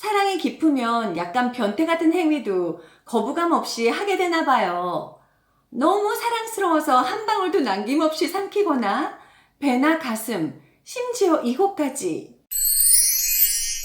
사랑이 깊으면 약간 변태 같은 행위도 거부감 없이 하게 되나 봐요. 너무 사랑스러워서 한 방울도 남김없이 삼키거나 배나 가슴, 심지어 이곳까지.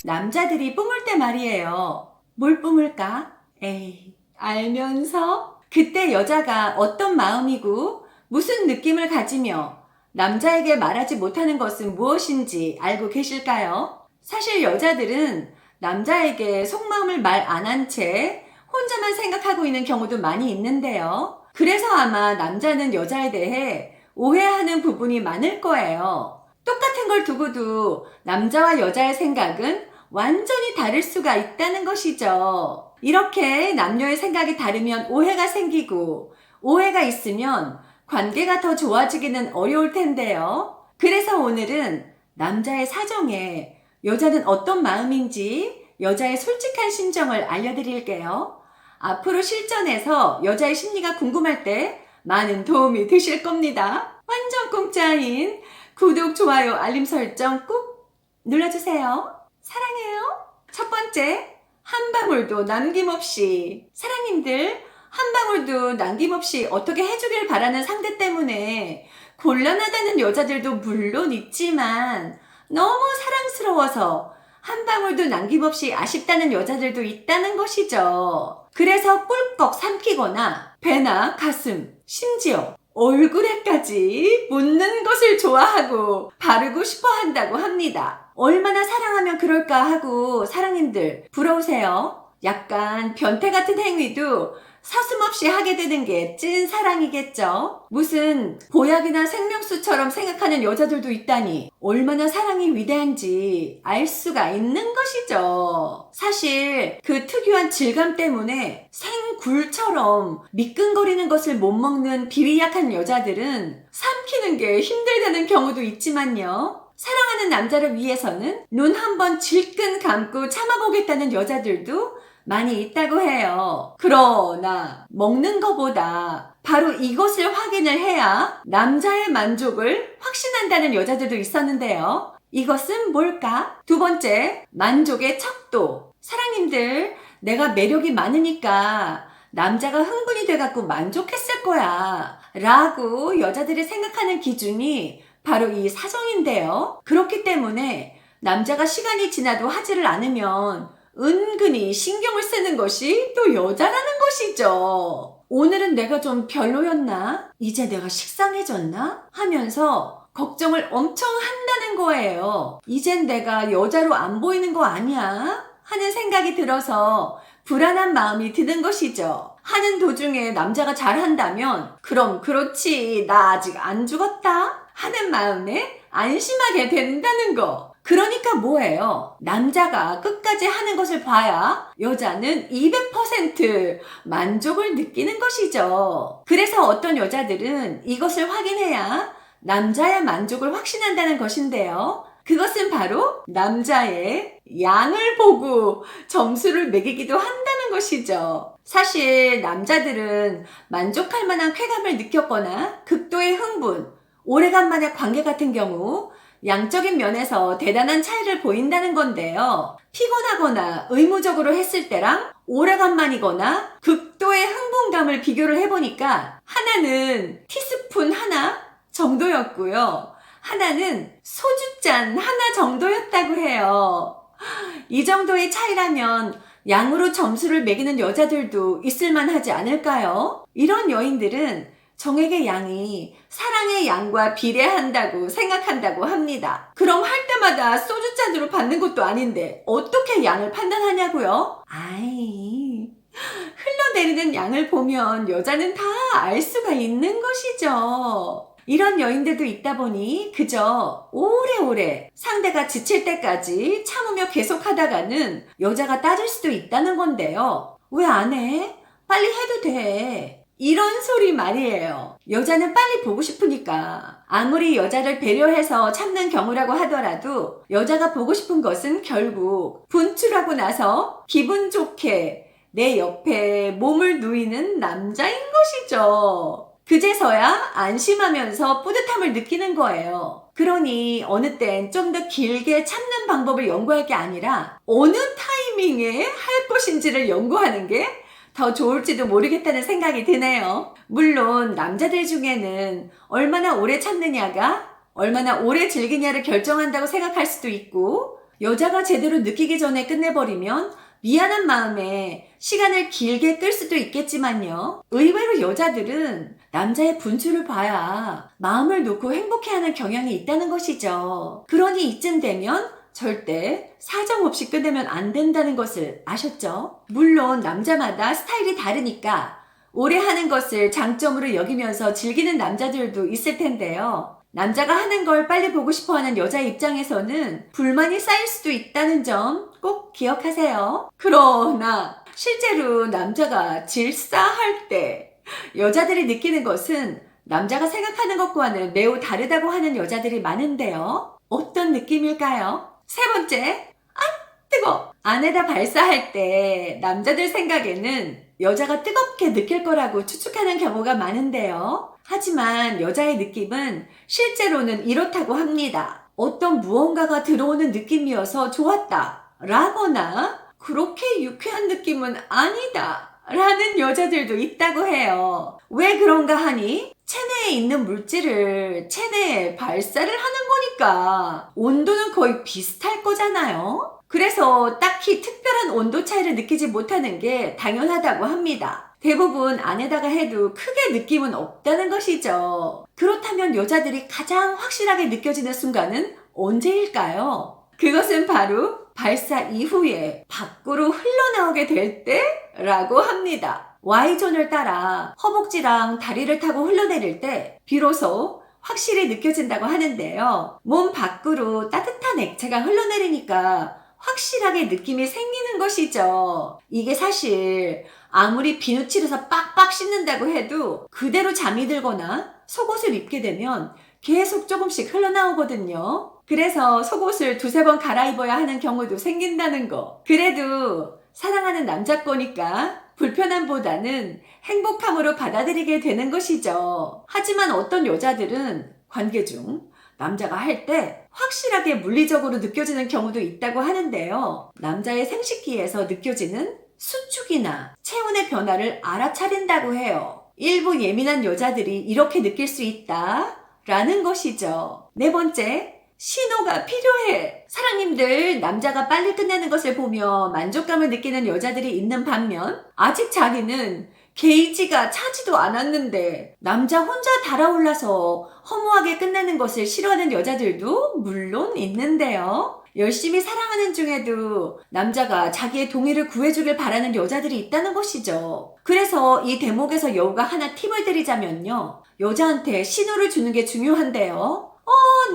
남자들이 뿜을 때 말이에요. 뭘 뿜을까? 에이, 알면서? 그때 여자가 어떤 마음이고 무슨 느낌을 가지며 남자에게 말하지 못하는 것은 무엇인지 알고 계실까요? 사실 여자들은 남자에게 속마음을 말 안 한 채 혼자만 생각하고 있는 경우도 많이 있는데요. 그래서 아마 남자는 여자에 대해 오해하는 부분이 많을 거예요. 똑같은 걸 두고도 남자와 여자의 생각은 완전히 다를 수가 있다는 것이죠. 이렇게 남녀의 생각이 다르면 오해가 생기고 오해가 있으면 관계가 더 좋아지기는 어려울 텐데요. 그래서 오늘은 남자의 사정에 여자는 어떤 마음인지 여자의 솔직한 심정을 알려드릴게요. 앞으로 실전에서 여자의 심리가 궁금할 때 많은 도움이 되실 겁니다. 완전 공짜인 구독, 좋아요, 알림 설정 꾹 눌러주세요. 사랑해요. 첫 번째, 한 방울도 남김없이. 사랑님들, 한 방울도 남김없이 어떻게 해주길 바라는 상대 때문에 곤란하다는 여자들도 물론 있지만 너무 사랑스러워서 한 방울도 남김없이 아쉽다는 여자들도 있다는 것이죠. 그래서 꿀꺽 삼키거나 배나 가슴, 심지어 얼굴에까지 묻는 것을 좋아하고 바르고 싶어 한다고 합니다. 얼마나 사랑하면 그럴까 하고 사랑님들 부러우세요? 약간 변태 같은 행위도 서슴없이 하게 되는 게 찐 사랑이겠죠? 무슨 보약이나 생명수처럼 생각하는 여자들도 있다니 얼마나 사랑이 위대한지 알 수가 있는 것이죠. 사실 그 특유한 질감 때문에 생굴처럼 미끈거리는 것을 못 먹는 비위 약한 여자들은 삼키는 게 힘들다는 경우도 있지만요. 사랑하는 남자를 위해서는 눈 한번 질끈 감고 참아보겠다는 여자들도 많이 있다고 해요. 그러나 먹는 것보다 바로 이것을 확인을 해야 남자의 만족을 확신한다는 여자들도 있었는데요. 이것은 뭘까? 두 번째, 만족의 척도. 사랑님들, 내가 매력이 많으니까 남자가 흥분이 돼갖고 만족했을 거야 라고 여자들이 생각하는 기준이 바로 이 사정인데요. 그렇기 때문에 남자가 시간이 지나도 하지를 않으면 은근히 신경을 쓰는 것이 또 여자라는 것이죠. 오늘은 내가 좀 별로였나? 이제 내가 식상해졌나? 하면서 걱정을 엄청 한다는 거예요. 이젠 내가 여자로 안 보이는 거 아니야? 하는 생각이 들어서 불안한 마음이 드는 것이죠. 하는 도중에 남자가 잘한다면 그럼 그렇지, 나 아직 안 죽었다 하는 마음에 안심하게 된다는 거. 그러니까 뭐예요? 남자가 끝까지 하는 것을 봐야 여자는 200% 만족을 느끼는 것이죠. 그래서 어떤 여자들은 이것을 확인해야 남자의 만족을 확신한다는 것인데요. 그것은 바로 남자의 양을 보고 점수를 매기기도 한다는 것이죠. 사실 남자들은 만족할 만한 쾌감을 느꼈거나 극도의 흥분, 오래간만의 관계 같은 경우 양적인 면에서 대단한 차이를 보인다는 건데요. 피곤하거나 의무적으로 했을 때랑 오래간만이거나 극도의 흥분감을 비교를 해보니까 하나는 티스푼 하나 정도였고요. 하나는 소주잔 하나 정도였다고 해요. 이 정도의 차이라면 양으로 점수를 매기는 여자들도 있을만하지 않을까요? 이런 여인들은 정액의 양이 사랑의 양과 비례한다고 생각한다고 합니다. 그럼 할 때마다 소주잔으로 받는 것도 아닌데 어떻게 양을 판단하냐고요? 아이, 흘러내리는 양을 보면 여자는 다 알 수가 있는 것이죠. 이런 여인들도 있다 보니 그저 오래오래 상대가 지칠 때까지 참으며 계속하다가는 여자가 따질 수도 있다는 건데요. 왜 안 해? 빨리 해도 돼. 이런 소리 말이에요. 여자는 빨리 보고 싶으니까. 아무리 여자를 배려해서 참는 경우라고 하더라도 여자가 보고 싶은 것은 결국 분출하고 나서 기분 좋게 내 옆에 몸을 누이는 남자인 것이죠. 그제서야 안심하면서 뿌듯함을 느끼는 거예요. 그러니 어느 땐 좀 더 길게 참는 방법을 연구할 게 아니라 어느 타이밍에 할 것인지를 연구하는 게 더 좋을지도 모르겠다는 생각이 드네요. 물론 남자들 중에는 얼마나 오래 참느냐가 얼마나 오래 즐기냐를 결정한다고 생각할 수도 있고, 여자가 제대로 느끼기 전에 끝내버리면 미안한 마음에 시간을 길게 끌 수도 있겠지만요. 의외로 여자들은 남자의 분수를 봐야 마음을 놓고 행복해하는 경향이 있다는 것이죠. 그러니 이쯤 되면 절대 사정없이 끝내면 안 된다는 것을 아셨죠? 물론 남자마다 스타일이 다르니까 오래 하는 것을 장점으로 여기면서 즐기는 남자들도 있을 텐데요. 남자가 하는 걸 빨리 보고 싶어하는 여자 입장에서는 불만이 쌓일 수도 있다는 점 꼭 기억하세요. 그러나 실제로 남자가 질사할 때 여자들이 느끼는 것은 남자가 생각하는 것과는 매우 다르다고 하는 여자들이 많은데요. 어떤 느낌일까요? 세 번째, 뜨거! 안에다 발사할 때 남자들 생각에는 여자가 뜨겁게 느낄 거라고 추측하는 경우가 많은데요. 하지만 여자의 느낌은 실제로는 이렇다고 합니다. 어떤 무언가가 들어오는 느낌이어서 좋았다 라거나 그렇게 유쾌한 느낌은 아니다 라는 여자들도 있다고 해요. 왜 그런가 하니 체내에 있는 물질을 체내에 발사를 하는 거니까 온도는 거의 비슷할 거잖아요. 그래서 딱히 특별한 온도 차이를 느끼지 못하는 게 당연하다고 합니다. 대부분 안에다가 해도 크게 느낌은 없다는 것이죠. 그렇다면 여자들이 가장 확실하게 느껴지는 순간은 언제일까요? 그것은 바로 발사 이후에 밖으로 흘러나오게 될 때라고 합니다. Y존을 따라 허벅지랑 다리를 타고 흘러내릴 때 비로소 확실히 느껴진다고 하는데요. 몸 밖으로 따뜻한 액체가 흘러내리니까 확실하게 느낌이 생기는 것이죠. 이게 사실 아무리 비누칠해서 빡빡 씻는다고 해도 그대로 잠이 들거나 속옷을 입게 되면 계속 조금씩 흘러나오거든요. 그래서 속옷을 두세 번 갈아입어야 하는 경우도 생긴다는 거. 그래도 사랑하는 남자 거니까 불편함보다는 행복함으로 받아들이게 되는 것이죠. 하지만 어떤 여자들은 관계 중 남자가 할 때 확실하게 물리적으로 느껴지는 경우도 있다고 하는데요. 남자의 생식기에서 느껴지는 수축이나 체온의 변화를 알아차린다고 해요. 일부 예민한 여자들이 이렇게 느낄 수 있다라는 것이죠. 네 번째, 신호가 필요해. 사랑님들, 남자가 빨리 끝내는 것을 보며 만족감을 느끼는 여자들이 있는 반면 아직 자기는 게이지가 차지도 않았는데 남자 혼자 달아올라서 허무하게 끝내는 것을 싫어하는 여자들도 물론 있는데요. 열심히 사랑하는 중에도 남자가 자기의 동의를 구해주길 바라는 여자들이 있다는 것이죠. 그래서 이 대목에서 여우가 하나 팁을 드리자면요. 여자한테 신호를 주는 게 중요한데요.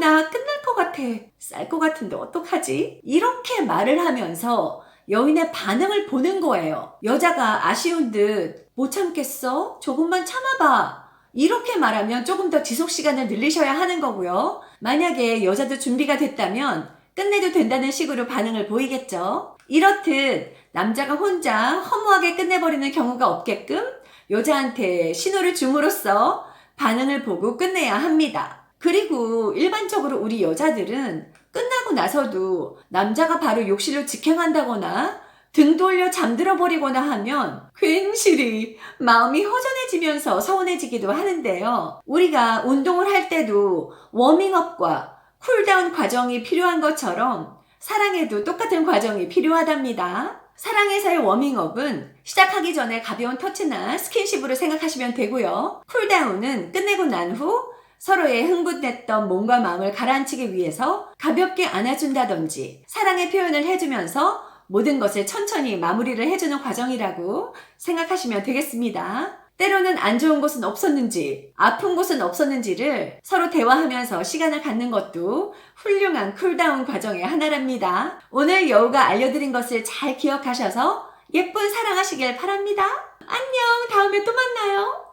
나 끝날 것 같아. 쌀 것 같은데 어떡하지? 이렇게 말을 하면서 여인의 반응을 보는 거예요. 여자가 아쉬운 듯 못 참겠어? 조금만 참아봐. 이렇게 말하면 조금 더 지속시간을 늘리셔야 하는 거고요. 만약에 여자도 준비가 됐다면 끝내도 된다는 식으로 반응을 보이겠죠. 이렇듯 남자가 혼자 허무하게 끝내버리는 경우가 없게끔 여자한테 신호를 줌으로써 반응을 보고 끝내야 합니다. 그리고 일반적으로 우리 여자들은 끝나고 나서도 남자가 바로 욕실로 직행한다거나 등 돌려 잠들어 버리거나 하면 괜시리 마음이 허전해지면서 서운해지기도 하는데요. 우리가 운동을 할 때도 워밍업과 쿨다운 과정이 필요한 것처럼 사랑에도 똑같은 과정이 필요하답니다. 사랑에서의 워밍업은 시작하기 전에 가벼운 터치나 스킨십으로 생각하시면 되고요. 쿨다운은 끝내고 난 후 서로의 흥분됐던 몸과 마음을 가라앉히기 위해서 가볍게 안아준다든지 사랑의 표현을 해주면서 모든 것을 천천히 마무리를 해주는 과정이라고 생각하시면 되겠습니다. 때로는 안 좋은 곳은 없었는지, 아픈 곳은 없었는지를 서로 대화하면서 시간을 갖는 것도 훌륭한 쿨다운 과정의 하나랍니다. 오늘 여우가 알려드린 것을 잘 기억하셔서 예쁜 사랑하시길 바랍니다. 안녕, 다음에 또 만나요.